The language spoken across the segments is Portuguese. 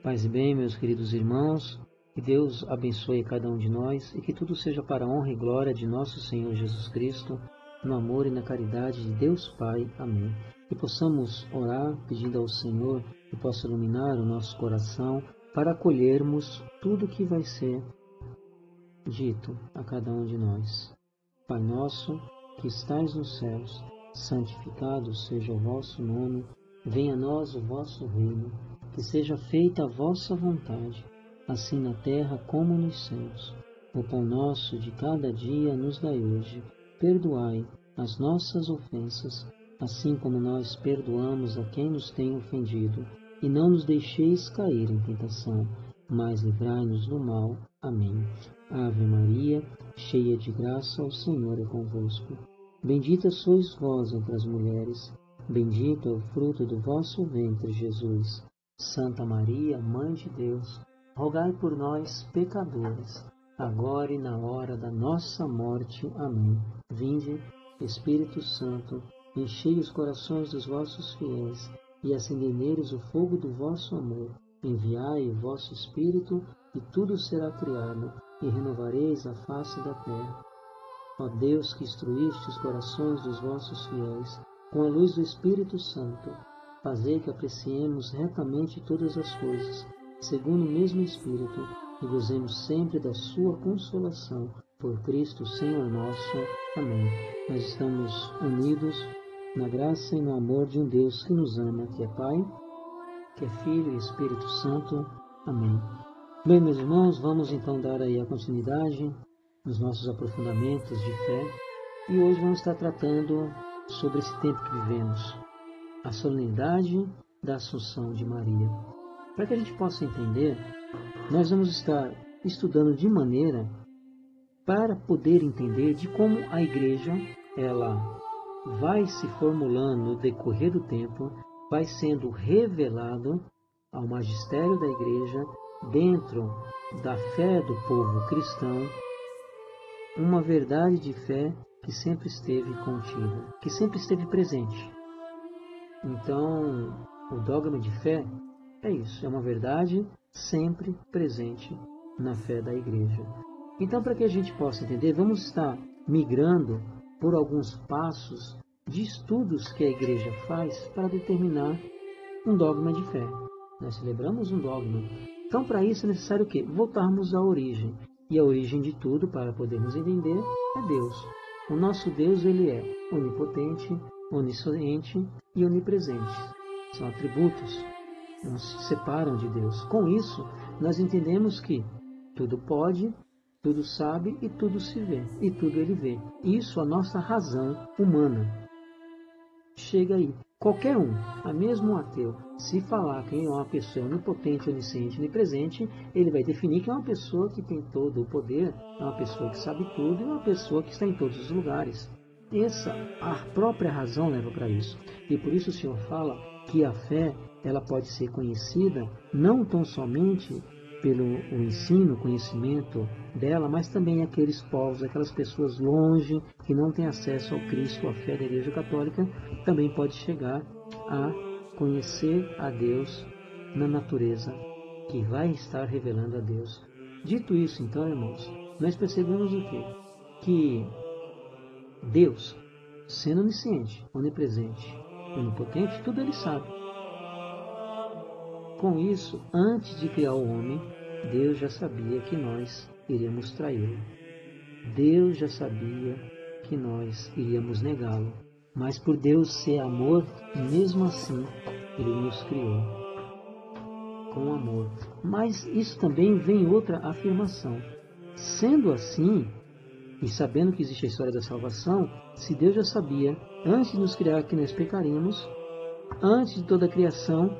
Paz e bem, meus queridos irmãos, que Deus abençoe cada um de nós e que tudo seja para a honra e glória de nosso Senhor Jesus Cristo, no amor e na caridade de Deus Pai. Amém. Que possamos orar pedindo ao Senhor que possa iluminar o nosso coração para acolhermos tudo que vai ser dito a cada um de nós. Pai nosso, que estais nos céus, santificado seja o vosso nome, venha a nós o vosso reino, que seja feita a vossa vontade, assim na terra como nos céus. O pão nosso de cada dia nos dai hoje, perdoai as nossas ofensas, assim como nós perdoamos a quem nos tem ofendido, e não nos deixeis cair em tentação, mas livrai-nos do mal. Amém. Ave Maria, cheia de graça, o Senhor é convosco. Bendita sois vós entre as mulheres, bendito é o fruto do vosso ventre, Jesus. Santa Maria, Mãe de Deus, rogai por nós, pecadores, agora e na hora da nossa morte. Amém. Vinde, Espírito Santo, enchei os corações dos vossos fiéis e acendei neles o fogo do vosso amor. Enviai o vosso Espírito, e tudo será criado, e renovareis a face da terra. Ó Deus, que instruíste os corações dos vossos fiéis com a luz do Espírito Santo, fazei que apreciemos retamente todas as coisas, segundo o mesmo Espírito, e gozemos sempre da sua consolação. Por Cristo, Senhor nosso. Amém. Nós estamos unidos na graça e no amor de um Deus que nos ama, que é Pai, que é Filho e Espírito Santo. Amém. Bem, meus irmãos, vamos então dar aí a continuidade nos nossos aprofundamentos de fé. E hoje vamos estar tratando sobre esse tempo que vivemos, a solenidade da Assunção de Maria. Para que a gente possa entender, nós vamos estar estudando de maneira para poder entender de como a Igreja ela vai se formulando no decorrer do tempo, vai sendo revelado ao magistério da Igreja, dentro da fé do povo cristão, uma verdade de fé que sempre esteve contida, que sempre esteve presente. Então, o dogma de fé é isso, é uma verdade sempre presente na fé da Igreja. Então, para que a gente possa entender, vamos estar migrando por alguns passos de estudos que a Igreja faz para determinar um dogma de fé. Nós celebramos um dogma. Então, para isso é necessário o quê? Voltarmos à origem. E a origem de tudo, para podermos entender, é Deus. O nosso Deus, ele é onipotente, onisciente e onipresente. São atributos que nos separam de Deus. Com isso, nós entendemos que tudo pode, tudo sabe e tudo se vê. E tudo ele vê. Isso a nossa razão humana chega aí. Qualquer um, a mesmo um ateu, se falar que é uma pessoa onipotente, onisciente e onipresente, ele vai definir que é uma pessoa que tem todo o poder, é uma pessoa que sabe tudo e uma pessoa que está em todos os lugares. Essa, a própria razão leva para isso. E por isso o Senhor fala que a fé ela pode ser conhecida não tão somente pelo o ensino, conhecimento dela, mas também aqueles povos, aquelas pessoas longe, que não têm acesso ao Cristo, à fé da Igreja Católica, também pode chegar a conhecer a Deus na natureza, que vai estar revelando a Deus. Dito isso, então, irmãos, nós percebemos o quê? Que Deus, sendo onisciente, onipresente, onipotente, tudo ele sabe. Com isso, antes de criar o homem, Deus já sabia que nós iríamos traí-lo. Deus já sabia que nós iríamos negá-lo. Mas por Deus ser amor, mesmo assim, ele nos criou com amor. Mas isso também vem outra afirmação. Sendo assim, e sabendo que existe a história da salvação, se Deus já sabia, antes de nos criar, que nós pecaríamos, antes de toda a criação,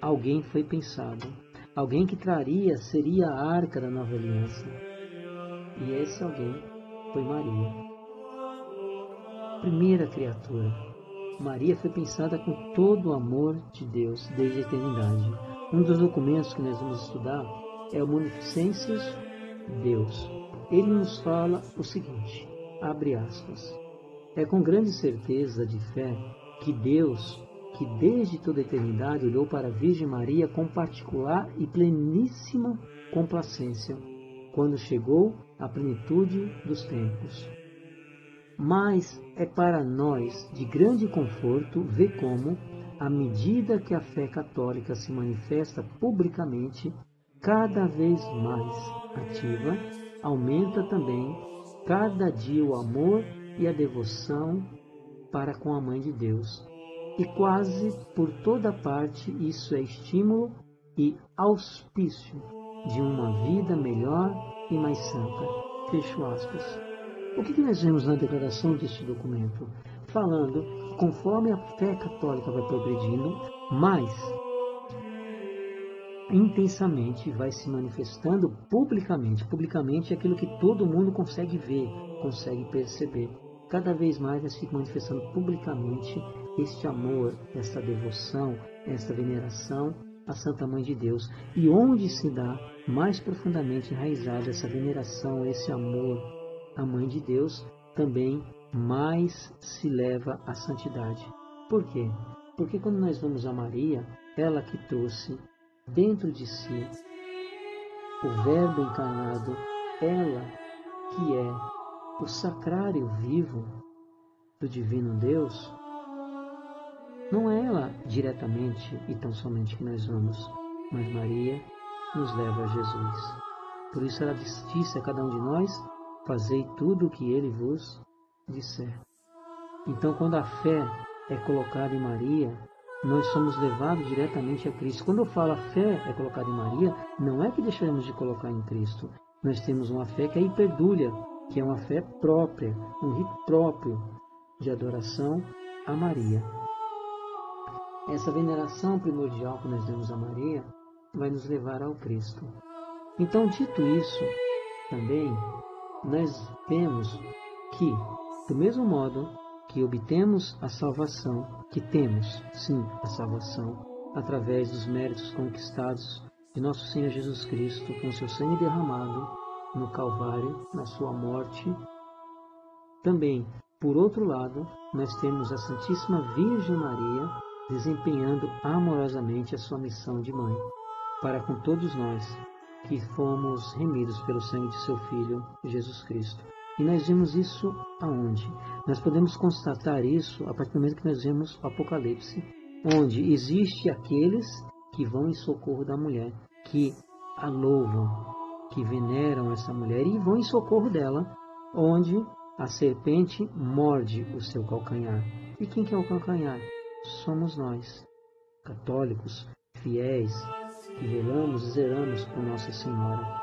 alguém foi pensado. Alguém que traria seria a arca da nova aliança. E esse alguém foi Maria. Primeira criatura. Maria foi pensada com todo o amor de Deus desde a eternidade. Um dos documentos que nós vamos estudar é o Munificências Deus. Ele nos fala o seguinte, abre aspas, é com grande certeza de fé que Deus, que desde toda a eternidade olhou para a Virgem Maria com particular e pleníssima complacência, quando chegou à plenitude dos tempos. Mas é para nós de grande conforto ver como, à medida que a fé católica se manifesta publicamente, cada vez mais ativa, aumenta também cada dia o amor e a devoção para com a Mãe de Deus. E quase por toda parte isso é estímulo e auspício de uma vida melhor e mais santa. Fecho aspas. O que nós vemos na declaração deste documento? Falando que conforme a fé católica vai progredindo, mais intensamente vai se manifestando publicamente. Publicamente é aquilo que todo mundo consegue ver, consegue perceber. Cada vez mais vai se manifestando publicamente este amor, esta devoção, esta veneração à Santa Mãe de Deus. E onde se dá mais profundamente enraizada essa veneração, esse amor à Mãe de Deus, também mais se leva à santidade. Por quê? Porque quando nós vamos a Maria, ela que trouxe dentro de si o Verbo encarnado, ela que é o sacrário vivo do Divino Deus, não é ela diretamente e tão somente que nós vamos, mas Maria nos leva a Jesus. Por isso ela disse a cada um de nós: fazei tudo o que ele vos disser. Então, quando a fé é colocada em Maria, nós somos levados diretamente a Cristo. Quando eu falo a fé é colocada em Maria, não é que deixaremos de colocar em Cristo. Nós temos uma fé que é hiperdúlia, que é uma fé própria, um rito próprio de adoração a Maria. Essa veneração primordial que nós damos a Maria vai nos levar ao Cristo. Então, dito isso, também nós vemos que, do mesmo modo que obtemos a salvação, que temos, sim, a salvação, através dos méritos conquistados de nosso Senhor Jesus Cristo, com seu sangue derramado no Calvário, na sua morte, também, por outro lado, nós temos a Santíssima Virgem Maria desempenhando amorosamente a sua missão de mãe, para com todos nós que fomos remidos pelo sangue de seu Filho, Jesus Cristo. E nós vemos isso aonde? Nós podemos constatar isso a partir do momento que nós vemos o Apocalipse, onde existe aqueles que vão em socorro da mulher, que a louvam, que veneram essa mulher e vão em socorro dela, onde a serpente morde o seu calcanhar. E quem que é o calcanhar? Somos nós, católicos, fiéis, que velamos e zeramos por Nossa Senhora.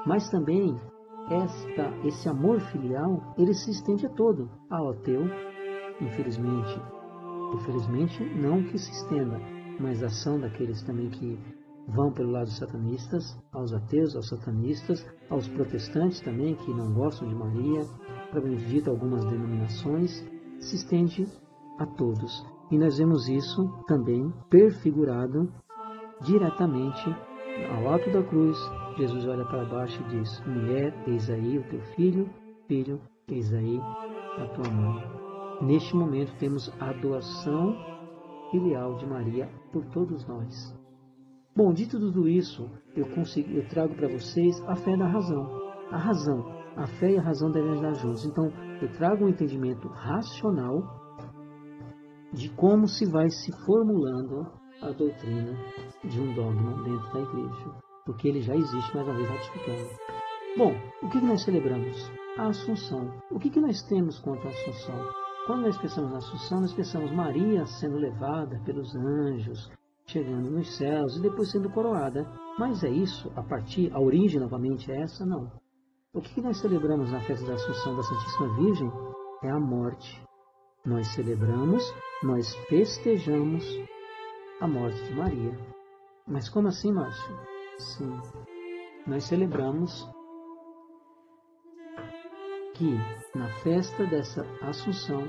Mas também esse amor filial, ele se estende a todo, ao ateu, infelizmente não que se estenda, mas a ação daqueles também que vão pelo lado dos satanistas, aos ateus, aos satanistas, aos protestantes também, que não gostam de Maria, propriamente dito algumas denominações, se estende a todos. E nós vemos isso também perfigurado diretamente ao alto da cruz. Jesus olha para baixo e diz: mulher, eis aí o teu filho, filho, eis aí a tua mãe. Neste momento temos a adoração filial de Maria por todos nós. Bom, dito tudo isso, eu trago para vocês a fé da razão. A fé e a razão devem andar juntos. Então, eu trago um entendimento racional de como se vai se formulando a doutrina de um dogma dentro da igreja, porque ele já existe, mais uma vez ratificando. Bom, o que nós celebramos? A Assunção. O que nós temos contra a Assunção? Quando nós pensamos na Assunção, nós pensamos Maria sendo levada pelos anjos, chegando nos céus e depois sendo coroada. Mas é isso? A origem novamente é essa? Não. O que nós celebramos na festa da Assunção da Santíssima Virgem? É a morte. Nós celebramos, nós festejamos a morte de Maria. Mas como assim, Márcio? Sim, nós celebramos que na festa dessa Assunção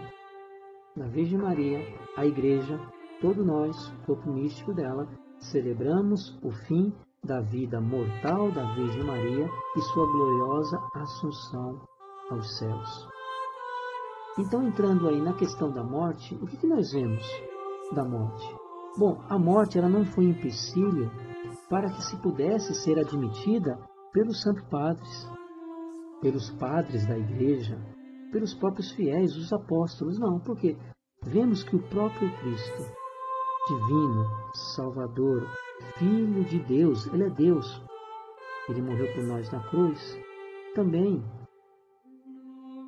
da Virgem Maria, a Igreja, todo nós, o corpo místico dela, celebramos o fim da vida mortal da Virgem Maria e sua gloriosa Assunção aos céus. Então, entrando aí na questão da morte, o que nós vemos? da morte? Bom, a morte ela não foi empecilho para que se pudesse ser admitida pelos santos padres, pelos padres da igreja, pelos próprios fiéis, os apóstolos. Não, porque vemos que o próprio Cristo, divino, Salvador, Filho de Deus, Ele é Deus, Ele morreu por nós na cruz, também,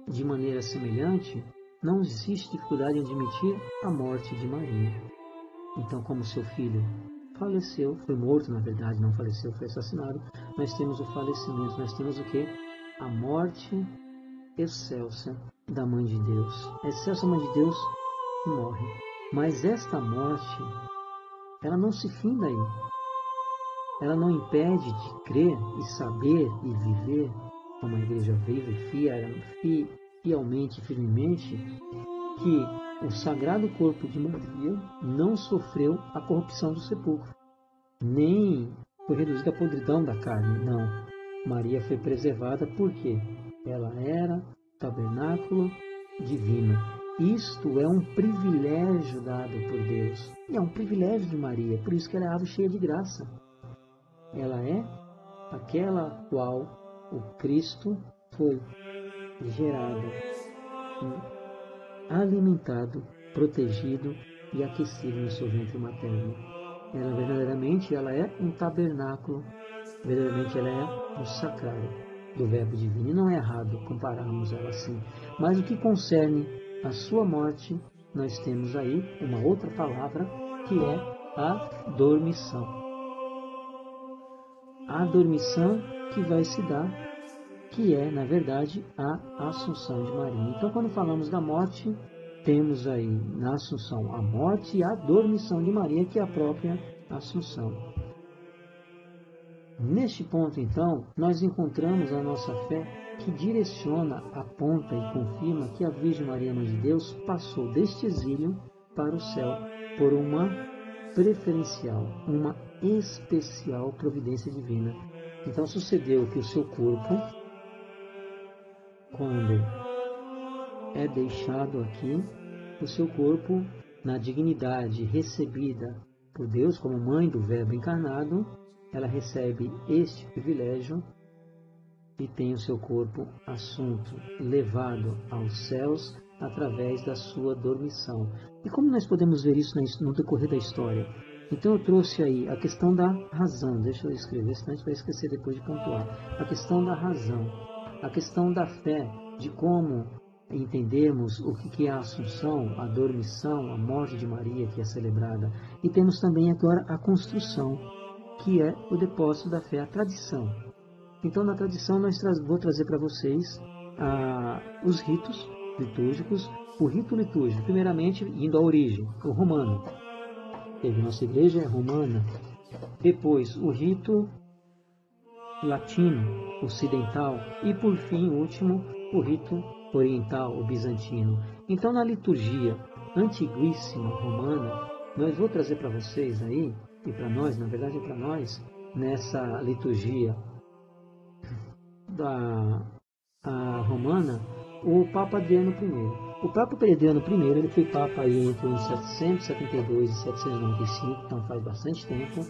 de maneira semelhante, não existe dificuldade em admitir a morte de Maria. Então, como seu filho faleceu, foi morto na verdade, não faleceu, foi assassinado, nós temos o falecimento, nós temos o quê? A morte excelsa da Mãe de Deus. A excelsa Mãe de Deus morre. Mas esta morte, ela não se finda aí. Ela não impede de crer e saber e viver, como a igreja vive fielmente e firmemente, que o sagrado corpo de Maria não sofreu a corrupção do sepulcro, nem foi reduzida à podridão da carne, não. Maria foi preservada porque ela era tabernáculo divino. Isto é um privilégio dado por Deus. E é um privilégio de Maria, por isso que ela é ave cheia de graça. Ela é aquela qual o Cristo foi gerado, alimentado, protegido e aquecido no seu ventre materno. Ela verdadeiramente ela é um tabernáculo, verdadeiramente ela é um sacrário do Verbo Divino. E não é errado compararmos ela assim. Mas o que concerne a sua morte, nós temos aí uma outra palavra que é a dormição. A dormição que vai se dar, que é, na verdade, a Assunção de Maria. Então, quando falamos da morte, temos aí na Assunção a morte e a dormição de Maria, que é a própria Assunção. Neste ponto, então, nós encontramos a nossa fé que direciona, aponta e confirma que a Virgem Maria, Mãe de Deus, passou deste exílio para o céu por uma preferencial, uma especial providência divina. Então sucedeu que o seu corpo, quando é deixado aqui, o seu corpo, na dignidade recebida por Deus como mãe do Verbo encarnado, ela recebe este privilégio e tem o seu corpo assunto, levado aos céus através da sua dormição. E como nós podemos ver isso no decorrer da história? Então eu trouxe aí a questão da razão, deixa eu escrever, senão a gente vai esquecer depois de pontuar. A questão da razão, a questão da fé, de como entendemos o que é a Assunção, a dormição, a morte de Maria que é celebrada. E temos também agora a construção, que é o depósito da fé, a tradição. Então na tradição vou trazer para vocês os ritos litúrgicos. O rito litúrgico, primeiramente indo à origem, o romano. Nossa igreja é romana. Depois o rito latino, ocidental. E por fim, o último, o rito oriental, o bizantino. Então na liturgia antiguíssima romana, nós vou trazer para vocês aí, e para nós, na verdade é para nós, nessa liturgia a romana, o Papa Adriano I. O Papa Adriano I ele foi Papa aí entre os 772 e 795, então faz bastante tempo.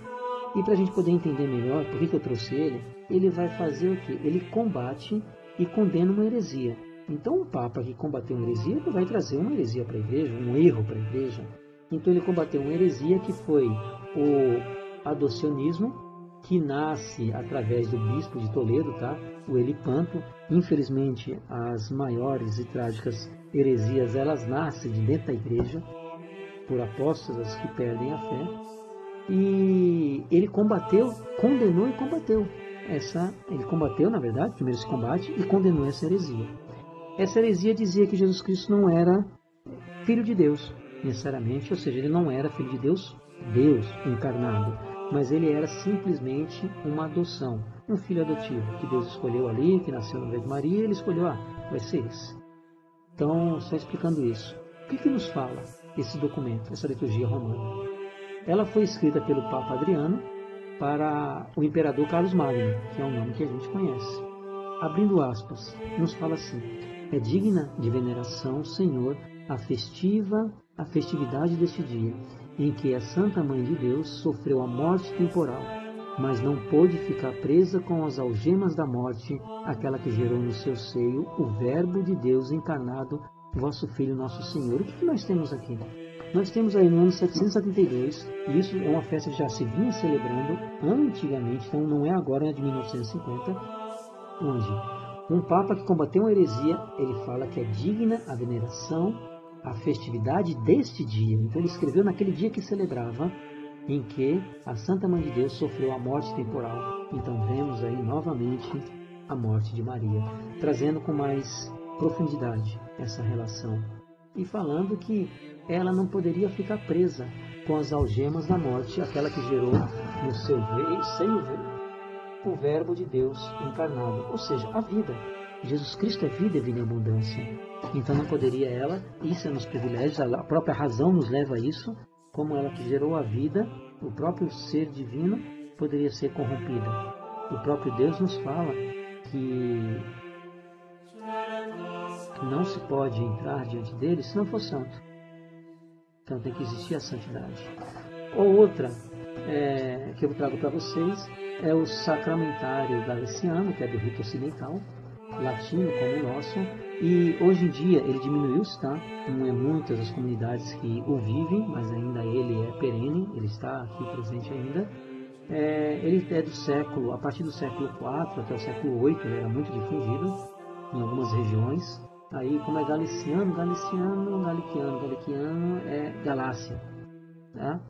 E para a gente poder entender melhor por que eu trouxe ele vai fazer o quê? Ele combate e condena uma heresia. Então um Papa que combateu uma heresia vai trazer uma heresia para a Igreja, um erro para a Igreja. Então ele combateu uma heresia que foi o adocionismo, que nasce através do bispo de Toledo, tá? O Elipanto. Infelizmente, as maiores e trágicas heresias, elas nascem de dentro da igreja, por apóstolos que perdem a fé. E ele combateu, condenou e combateu. Ele combateu, na verdade, primeiro esse combate, e condenou essa heresia. Essa heresia dizia que Jesus Cristo não era filho de Deus, necessariamente, ou seja, ele não era filho de Deus, Deus encarnado, mas ele era simplesmente uma adoção, um filho adotivo, que Deus escolheu ali, que nasceu no meio de Maria, ele escolheu, vai ser esse. Então, só explicando isso. O que nos fala esse documento, essa liturgia romana? Ela foi escrita pelo Papa Adriano para o Imperador Carlos Magno, que é um nome que a gente conhece. Abrindo aspas, nos fala assim: é digna de veneração, Senhor, a festiva a festividade deste dia, em que a Santa Mãe de Deus sofreu a morte temporal, mas não pôde ficar presa com as algemas da morte, aquela que gerou no seu seio o Verbo de Deus encarnado, vosso Filho, nosso Senhor. O que nós temos aqui? Nós temos aí no ano 772, e isso é uma festa que já se vinha celebrando antigamente, então não é agora, é de 1950, onde um Papa que combateu uma heresia, ele fala que é digna a veneração, a festividade deste dia. Então ele escreveu naquele dia que celebrava, em que a Santa Mãe de Deus sofreu a morte temporal. Então vemos aí novamente a morte de Maria, trazendo com mais profundidade essa relação e falando que ela não poderia ficar presa com as algemas da morte, aquela que gerou no seu seio o Verbo de Deus encarnado, ou seja, a vida. Jesus Cristo é vida e vida em abundância. Então não poderia ela, isso é nos privilégios, a própria razão nos leva a isso, como ela que gerou a vida, o próprio ser divino poderia ser corrompida. O próprio Deus nos fala que não se pode entrar diante dele se não for santo. Então tem que existir a santidade. Ou outra que eu trago para vocês é o sacramentário galiciano, que é do rito ocidental, latino como o nosso, e hoje em dia ele diminuiu, tá? Não é muitas as comunidades que o vivem, mas ainda ele é perene, ele está aqui presente ainda. Ele é do século, a partir do século IV até o século VIII, ele era muito difundido em algumas regiões. Aí, como é galiciano é Galácia, tá?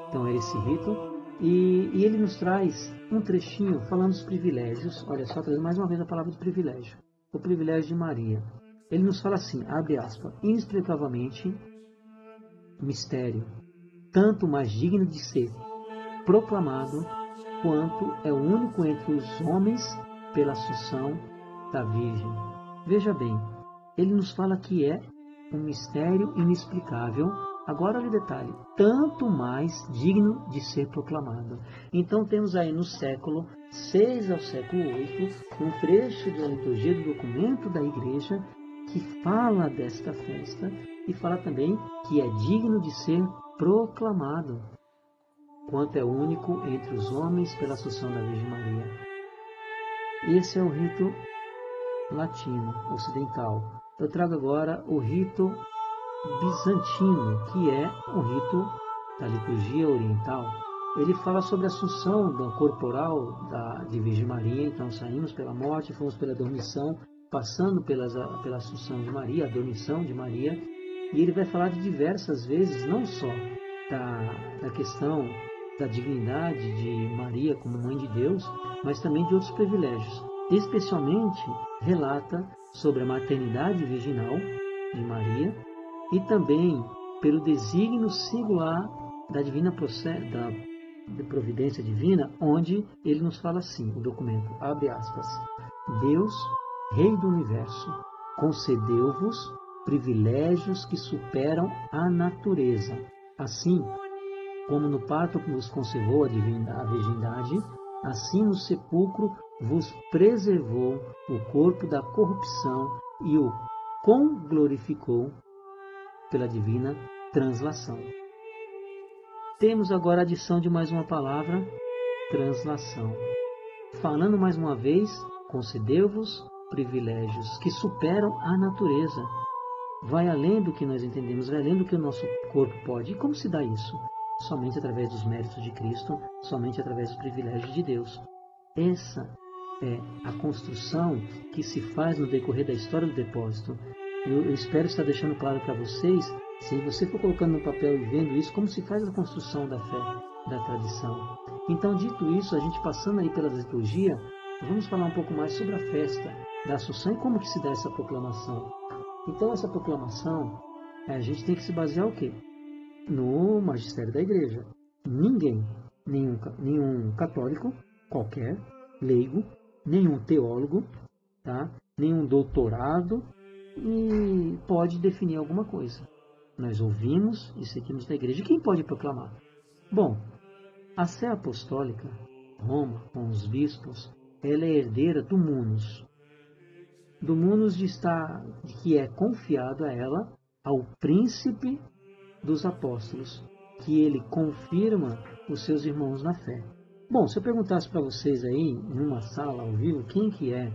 Então é esse rito. E ele nos traz um trechinho falando dos privilégios. Olha só, trazendo mais uma vez a palavra de privilégio. O privilégio de Maria. Ele nos fala assim, abre aspas, inexplicavelmente mistério, tanto mais digno de ser proclamado, quanto é o único entre os homens pela assunção da Virgem. Veja bem, ele nos fala que é um mistério inexplicável. Agora olha o detalhe, tanto mais digno de ser proclamado. Então temos aí no século VI ao século VIII um trecho da liturgia do documento da Igreja que fala desta festa e fala também que é digno de ser proclamado, quanto é único entre os homens pela assunção da Virgem Maria. Esse é o rito latino, ocidental. Eu trago agora o rito bizantino, que é o rito da liturgia oriental. Ele fala sobre a assunção corporal de Virgem Maria. Então saímos pela morte, fomos pela dormição, passando pela assunção de Maria, a dormição de Maria, e ele vai falar de diversas vezes, não só da questão da dignidade de Maria como Mãe de Deus, mas também de outros privilégios. Especialmente relata sobre a maternidade virginal de Maria, e também pelo desígnio singular da divina da providência divina, onde ele nos fala assim, o documento, abre aspas, Deus, Rei do Universo, concedeu-vos privilégios que superam a natureza. Assim, como no parto vos conservou a virgindade, assim no sepulcro vos preservou o corpo da corrupção e o conglorificou pela divina translação. Temos agora a adição de mais uma palavra, translação. Falando mais uma vez, concedeu-vos privilégios que superam a natureza. Vai além do que nós entendemos, vai além do que o nosso corpo pode. E como se dá isso? Somente através dos méritos de Cristo, somente através dos privilégios de Deus. Essa é a construção que se faz no decorrer da história do depósito. Eu espero estar deixando claro para vocês, se você for colocando no papel e vendo isso, como se faz a construção da fé, da tradição. Então, dito isso, a gente passando aí pela liturgia, vamos falar um pouco mais sobre a festa da Assunção e como que se dá essa proclamação. Então, essa proclamação, a gente tem que se basear o quê? No magistério da Igreja. Ninguém, nenhum católico, qualquer, leigo, nenhum teólogo, tá? Nenhum doutorado, e pode definir alguma coisa. Nós ouvimos e seguimos da Igreja. Quem pode proclamar? Bom, a Sé Apostólica, Roma, com os bispos, ela é herdeira do munus. Do munus de que é confiado a ela, ao príncipe dos apóstolos, que ele confirma os seus irmãos na fé. Bom, se eu perguntasse para vocês aí, numa sala ao vivo, quem que é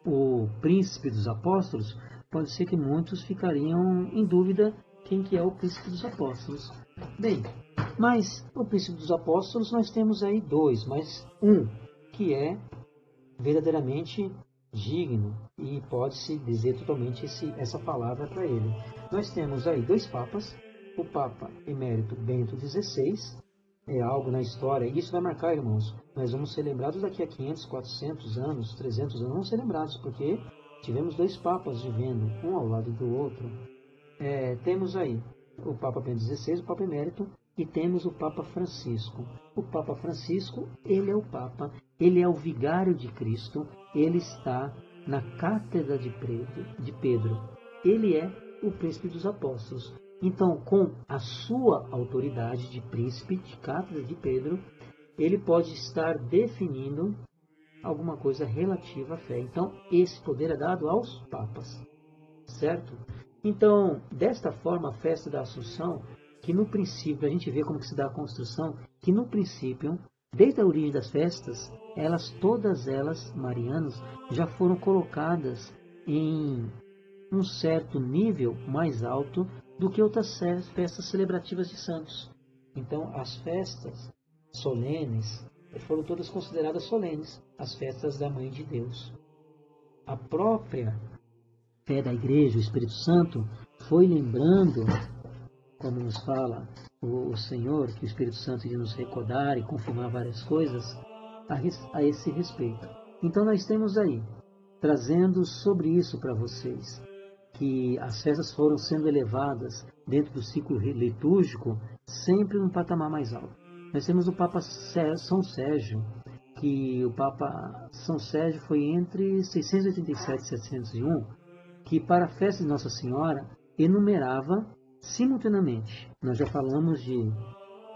o príncipe dos apóstolos, pode ser que muitos ficariam em dúvida quem que é o príncipe dos apóstolos. Bem, mas o príncipe dos apóstolos nós temos aí dois, mas um que é verdadeiramente digno e pode-se dizer totalmente essa palavra para ele. Nós temos aí dois papas, o Papa Emérito Bento XVI, é algo na história, e isso vai marcar, irmãos, nós vamos ser lembrados daqui a 500, 400 anos, 300 anos, vamos ser lembrados, porque tivemos dois papas vivendo um ao lado do outro. Temos aí o Papa Bento XVI, o Papa Emérito, e temos o Papa Francisco. O Papa Francisco, ele é o Papa, ele é o vigário de Cristo, ele está na cátedra de Pedro. Ele é o príncipe dos apóstolos. Então, com a sua autoridade de príncipe de cátedra de Pedro, ele pode estar definindo alguma coisa relativa à fé. Então, esse poder é dado aos papas, certo? Então, desta forma, a festa da Assunção, que no princípio, a gente vê como que se dá a construção, que no princípio, desde a origem das festas, todas elas, marianas, já foram colocadas em um certo nível mais alto do que outras festas celebrativas de santos. Então, as festas solenes foram todas consideradas solenes, as festas da Mãe de Deus. A própria fé da Igreja, o Espírito Santo, foi lembrando, como nos fala o Senhor, que o Espírito Santo iria nos recordar e confirmar várias coisas a esse respeito. Então, nós temos aí, trazendo sobre isso para vocês, que as festas foram sendo elevadas dentro do ciclo litúrgico, sempre num patamar mais alto. Nós temos o Papa São Sérgio, que o Papa São Sérgio foi entre 687 e 701, que para a festa de Nossa Senhora enumerava simultaneamente. Nós já falamos de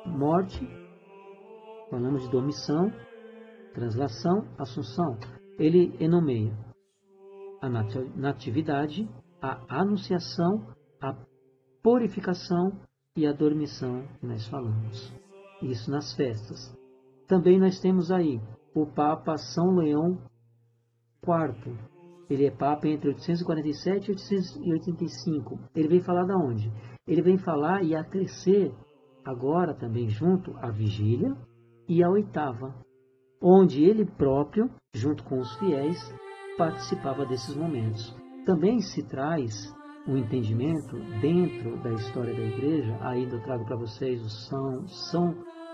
morte, falamos de dormição, translação, assunção. Ele enumera a natividade, a anunciação, a purificação e a dormição que nós falamos. Isso nas festas. Também nós temos aí o Papa São Leão IV. Ele é Papa entre 847 e 885. Ele vem falar da onde? Ele vem falar e acrescer agora também junto à vigília e à oitava, onde ele próprio, junto com os fiéis, participava desses momentos. Também se traz um entendimento dentro da história da Igreja, ainda eu trago para vocês o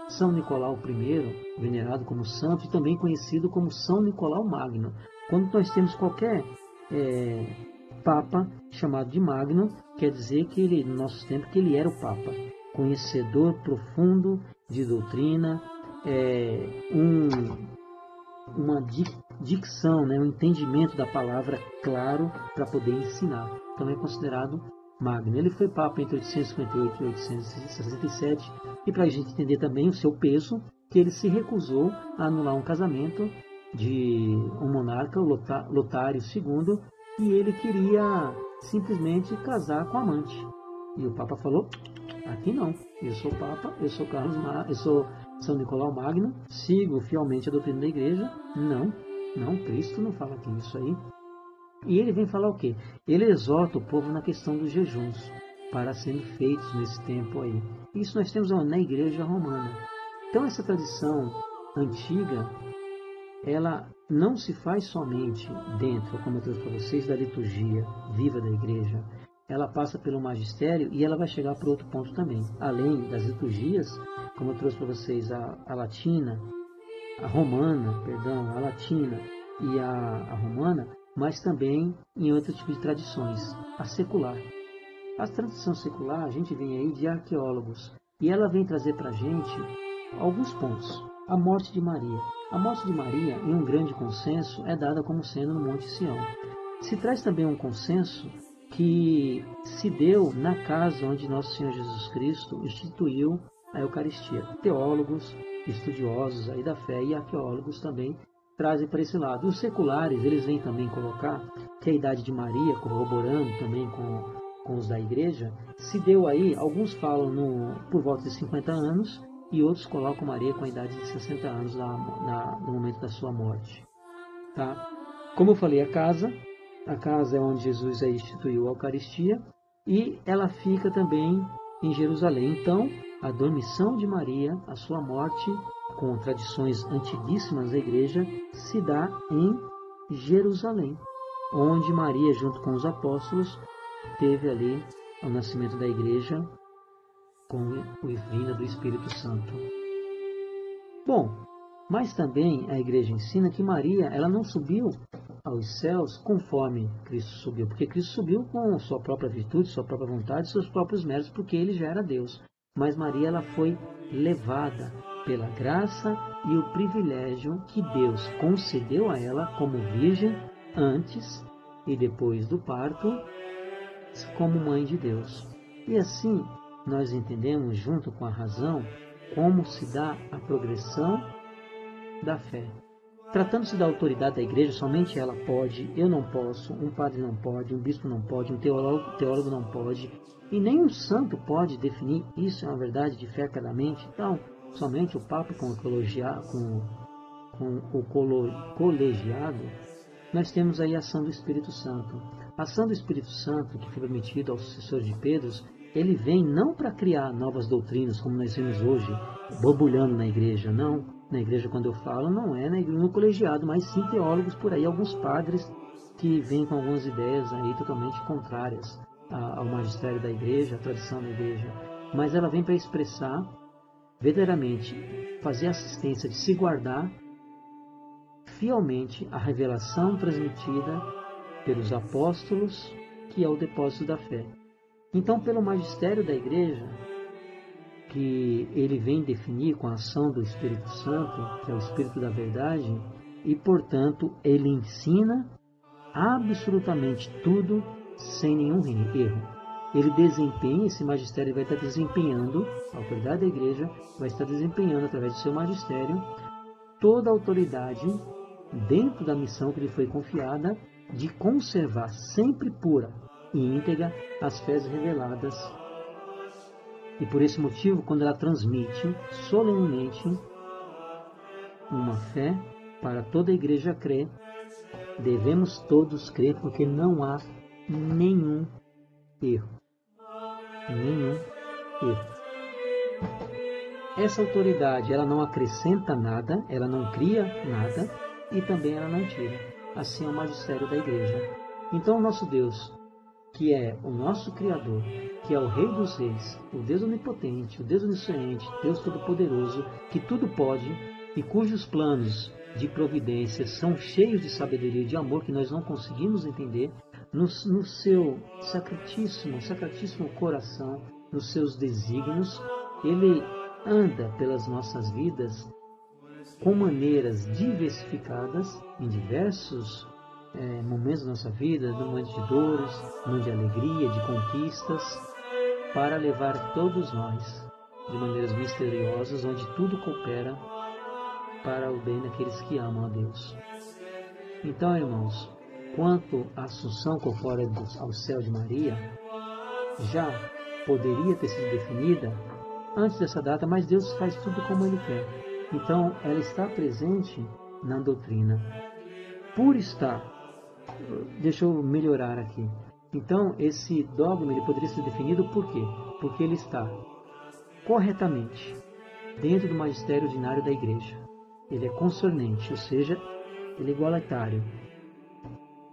São Nicolau I, venerado como santo e também conhecido como São Nicolau Magno. Quando nós temos qualquer Papa chamado de Magno, quer dizer que ele, no nosso tempo, que ele era o Papa, conhecedor profundo de doutrina, uma dicção, um entendimento da palavra claro para poder ensinar. Então é considerado Magno. Ele foi Papa entre 858 e 867, e para a gente entender também o seu peso, que ele se recusou a anular um casamento de um monarca, o Lotário II, e ele queria simplesmente casar com a amante. E o Papa falou: aqui não, eu sou Papa, eu sou São Nicolau Magno, sigo fielmente a doutrina da Igreja. Não, Cristo não fala aqui isso aí. E ele vem falar o quê? Ele exorta o povo na questão dos jejuns, para serem feitos nesse tempo aí. Isso nós temos na Igreja Romana. Então essa tradição antiga, ela não se faz somente dentro, como eu trouxe para vocês, da liturgia viva da Igreja. Ela passa pelo magistério e ela vai chegar para outro ponto também. Além das liturgias, como eu trouxe para vocês a latina, a latina e a romana, mas também em outro tipo de tradições, a secular. A tradição secular, a gente vem aí de arqueólogos, e ela vem trazer para a gente alguns pontos. A morte de Maria. A morte de Maria, em um grande consenso, é dada como sendo no Monte Sião. Se traz também um consenso que se deu na casa onde Nosso Senhor Jesus Cristo instituiu a Eucaristia. Teólogos, estudiosos aí da fé e arqueólogos também trazem para esse lado. Os seculares, eles vêm também colocar que a idade de Maria, corroborando também com com os da igreja, se deu aí, alguns falam por volta de 50 anos, e outros colocam Maria com a idade de 60 anos no momento da sua morte. Tá? Como eu falei, a casa é onde Jesus aí instituiu a Eucaristia, e ela fica também em Jerusalém. Então, a dormição de Maria, a sua morte, com tradições antiguíssimas da igreja, se dá em Jerusalém, onde Maria, junto com os apóstolos, teve ali o nascimento da igreja com o vinda do Espírito Santo. Bom, mas também a igreja ensina que Maria, ela não subiu aos céus conforme Cristo subiu, porque Cristo subiu com sua própria virtude, sua própria vontade, seus próprios méritos, porque ele já era Deus. Mas Maria, ela foi levada pela graça e o privilégio que Deus concedeu a ela como virgem antes e depois do parto, como mãe de Deus. E assim nós entendemos, junto com a razão, como se dá a progressão da fé. Tratando-se da autoridade da igreja, somente ela pode, eu não posso, um padre não pode, um bispo não pode, um teólogo não pode, e nem um santo pode definir isso é uma verdade de fé cadamente. Então, somente o Papa com o colegiado, nós temos aí a ação do Espírito Santo. A ação do Espírito Santo, que foi permitida aos sucessores de Pedro, ele vem não para criar novas doutrinas, como nós vemos hoje, borbulhando na igreja, não. Na igreja, quando eu falo, não é no colegiado, mas sim teólogos por aí, alguns padres que vêm com algumas ideias aí totalmente contrárias ao magistério da igreja, à tradição da igreja. Mas ela vem para expressar, verdadeiramente, fazer assistência de se guardar fielmente a revelação transmitida pelos apóstolos, que é o depósito da fé. Então, pelo magistério da igreja, que ele vem definir com a ação do Espírito Santo, que é o Espírito da verdade, e, portanto, ele ensina absolutamente tudo sem nenhum erro. Ele desempenha, esse magistério vai estar desempenhando, a autoridade da igreja vai estar desempenhando, através do seu magistério, toda a autoridade dentro da missão que lhe foi confiada de conservar sempre pura e íntegra as fés reveladas. E por esse motivo, quando ela transmite solenemente uma fé para toda a igreja crer, devemos todos crer, porque não há nenhum erro. Nenhum erro. Essa autoridade, ela não acrescenta nada, ela não cria nada e também ela não tira. Assim é o magistério da igreja. Então, o nosso Deus, que é o nosso Criador, que é o Rei dos Reis, o Deus Onipotente, o Deus Onisciente, Deus Todo-Poderoso, que tudo pode e cujos planos de providência são cheios de sabedoria e de amor que nós não conseguimos entender, no seu sacratíssimo coração, nos seus desígnios, ele anda pelas nossas vidas com maneiras diversificadas em diversos momentos da nossa vida, momentos de dores, momentos de alegria, de conquistas, para levar todos nós de maneiras misteriosas, onde tudo coopera para o bem daqueles que amam a Deus. Então, irmãos, quanto à Assunção corpórea ao céu de Maria, já poderia ter sido definida antes dessa data, mas Deus faz tudo como Ele quer. Então, ela está presente na doutrina. Por estar, deixa eu melhorar aqui. Então, esse dogma ele poderia ser definido por quê? Porque ele está corretamente dentro do magistério ordinário da igreja. Ele é consonante, ou seja, ele é igualitário.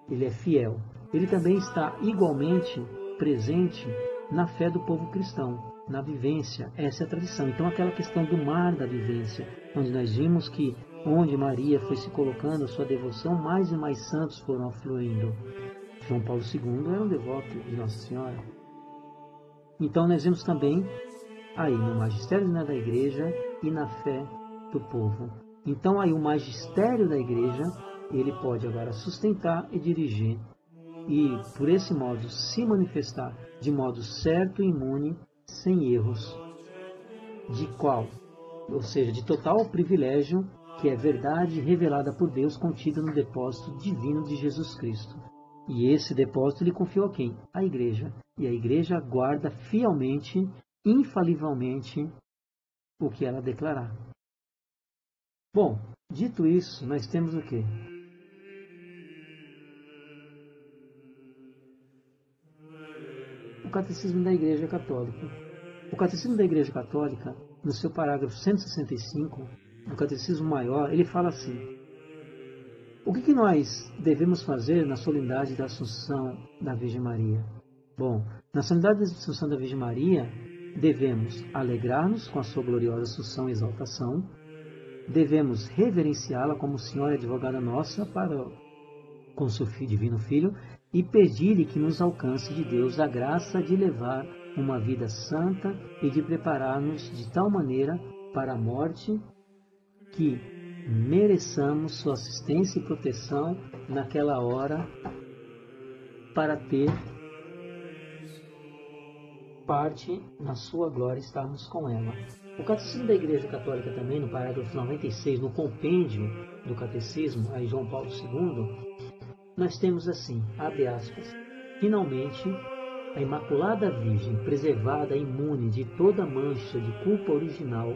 Ele é fiel. Ele também está igualmente presente na fé do povo cristão, na vivência. Essa é a tradição. Então, aquela questão do mar da vivência, onde nós vimos que onde Maria foi se colocando a sua devoção, mais e mais santos foram afluindo. João Paulo II era um devoto de Nossa Senhora. Então, nós vemos também aí no magistério da igreja e na fé do povo. Então, aí o magistério da igreja, ele pode agora sustentar e dirigir e, por esse modo, se manifestar de modo certo e imune, sem erros. De qual? Ou seja, de total privilégio, que é verdade revelada por Deus, contida no depósito divino de Jesus Cristo. E esse depósito ele confiou a quem? A igreja. E a igreja guarda fielmente, infalivelmente, o que ela declarar. Bom, dito isso, nós temos o quê? O Catecismo da Igreja Católica. O Catecismo da Igreja Católica, no seu parágrafo 165, do Catecismo Maior, ele fala assim: o que nós devemos fazer na solenidade da Assunção da Virgem Maria? Bom, na solenidade da Assunção da Virgem Maria, devemos alegrar-nos com a sua gloriosa Assunção e exaltação, devemos reverenciá-la como Senhora e Advogada nossa com o seu Divino Filho e pedir-lhe que nos alcance de Deus a graça de levar uma vida santa e de preparar-nos de tal maneira para a morte que mereçamos sua assistência e proteção naquela hora para ter parte na sua glória, estarmos com ela. O Catecismo da Igreja Católica também, no parágrafo 96, no compêndio do Catecismo, aí João Paulo II, nós temos assim, abre aspas, finalmente, a Imaculada Virgem, preservada imune de toda mancha de culpa original,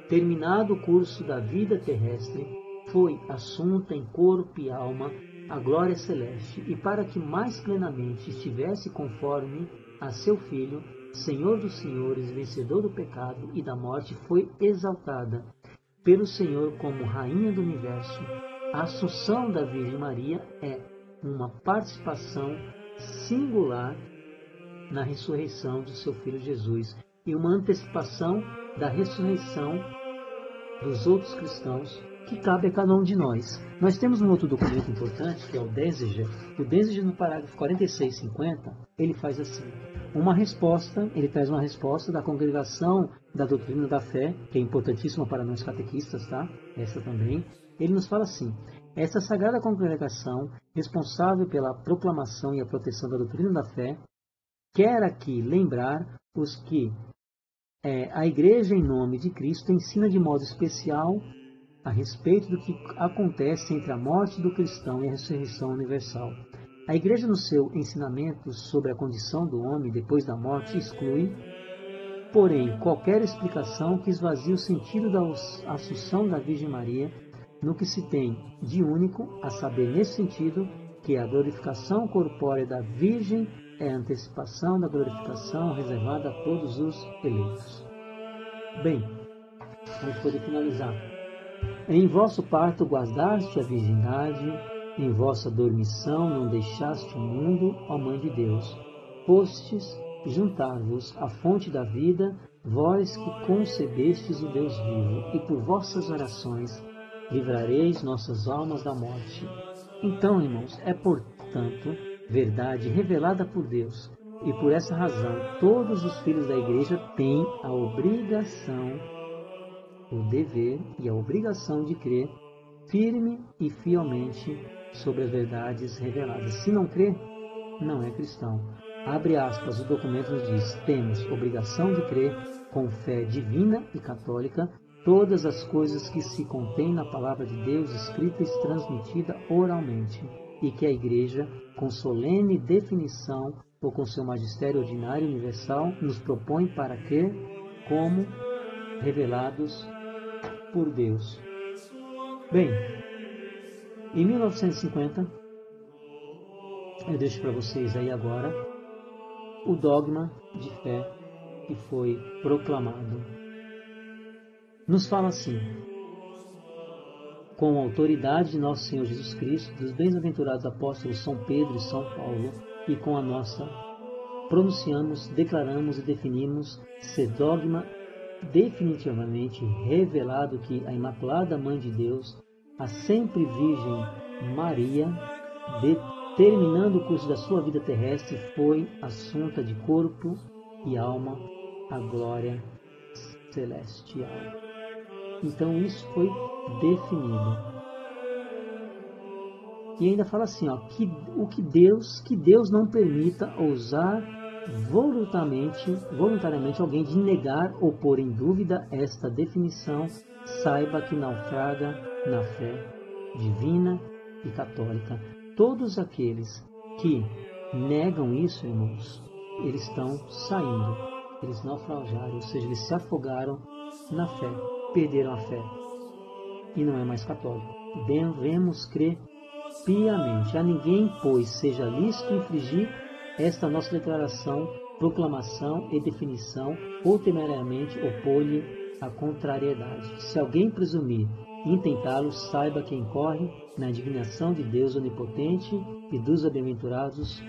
terminado o curso da vida terrestre, foi assunta em corpo e alma à glória celeste, e para que mais plenamente estivesse conforme a seu Filho, Senhor dos senhores, vencedor do pecado e da morte, foi exaltada pelo Senhor como Rainha do Universo. A Assunção da Virgem Maria é uma participação singular na ressurreição de seu Filho Jesus e uma antecipação da ressurreição dos outros cristãos que cabe a cada um de nós. Nós temos um outro documento importante, que é o Denziger. O Denziger, no parágrafo 4650, ele faz assim, ele traz uma resposta da Congregação da Doutrina da Fé, que é importantíssima para nós catequistas, tá? Essa também. Ele nos fala assim: essa sagrada congregação, responsável pela proclamação e a proteção da doutrina da fé, quer aqui lembrar os que a Igreja, em nome de Cristo, ensina de modo especial a respeito do que acontece entre a morte do cristão e a ressurreição universal. A Igreja, no seu ensinamento sobre a condição do homem depois da morte, exclui, porém, qualquer explicação que esvazie o sentido da Assunção da Virgem Maria no que se tem de único, a saber, nesse sentido, que a glorificação corpórea da Virgem é a antecipação da glorificação reservada a todos os eleitos. Bem, vamos poder finalizar. Em vosso parto guardaste a virgindade, em vossa dormição não deixaste o mundo, ó Mãe de Deus. Postes juntar-vos à fonte da vida, vós que concebestes o Deus vivo, e por vossas orações livrareis nossas almas da morte. Então, irmãos, é portanto verdade revelada por Deus, e por essa razão todos os filhos da Igreja têm a obrigação, o dever e a obrigação de crer firme e fielmente sobre as verdades reveladas. Se não crer, não é cristão. Abre aspas, o documento nos diz: temos obrigação de crer com fé divina e católica todas as coisas que se contêm na palavra de Deus escrita e transmitida oralmente, e que a Igreja, com solene definição ou com seu magistério ordinário e universal, nos propõe para crer como revelados por Deus. Bem, em 1950, eu deixo para vocês aí agora o dogma de fé que foi proclamado. Nos fala assim: com a autoridade de nosso Senhor Jesus Cristo, dos bem-aventurados apóstolos São Pedro e São Paulo, e com a nossa, pronunciamos, declaramos e definimos ser dogma definitivamente revelado que a Imaculada Mãe de Deus, a sempre Virgem Maria, terminando o curso da sua vida terrestre, foi assunta de corpo e alma à glória celestial. Então isso foi definido. E ainda fala assim, que Deus não permita ousar voluntariamente alguém de negar ou pôr em dúvida esta definição, saiba que naufraga na fé divina e católica. Todos aqueles que negam isso, irmãos, eles estão saindo, eles naufragaram, ou seja, eles se afogaram na fé, perderam a fé e não é mais católico. Devemos crer piamente. A ninguém, pois, seja lícito infringir esta nossa declaração, proclamação e definição, ou temerariamente opor-lhe a contrariedade. Se alguém presumir em tentá-lo, saiba que incorre na indignação de Deus onipotente e dos bem-aventurados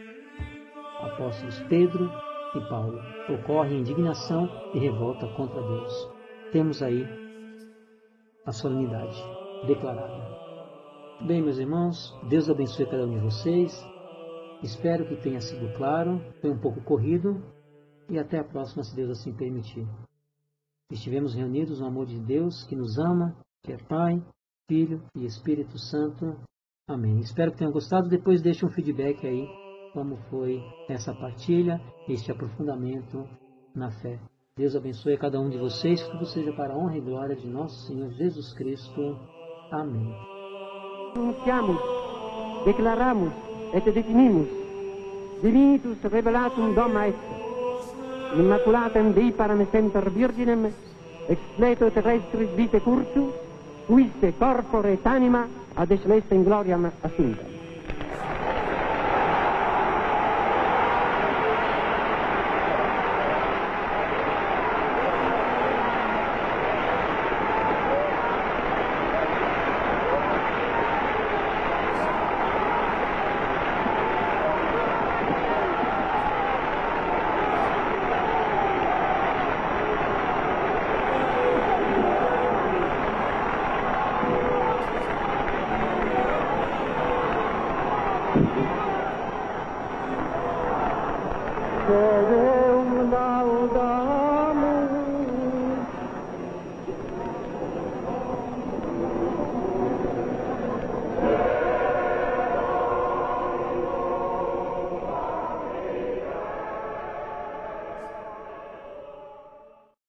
apóstolos Pedro e Paulo. Ocorre indignação e revolta contra Deus. Temos aí a solenidade declarada. Bem, meus irmãos, Deus abençoe cada um de vocês. Espero que tenha sido claro, foi um pouco corrido, e até a próxima, se Deus assim permitir. Estivemos reunidos no amor de Deus, que nos ama, que é Pai, Filho e Espírito Santo. Amém. Espero que tenham gostado. Depois deixe um feedback aí, como foi essa partilha, este aprofundamento na fé. Deus abençoe a cada um de vocês, que tudo seja para a honra e glória de nosso Senhor Jesus Cristo. Amém. Anunciamus, declaramus et definimus divinitus revelatum doma est immaculatem Dei param semper virginem ex pleto terrestris vitae cursu, quiste corpore et anima ad ex in gloriam assumpta.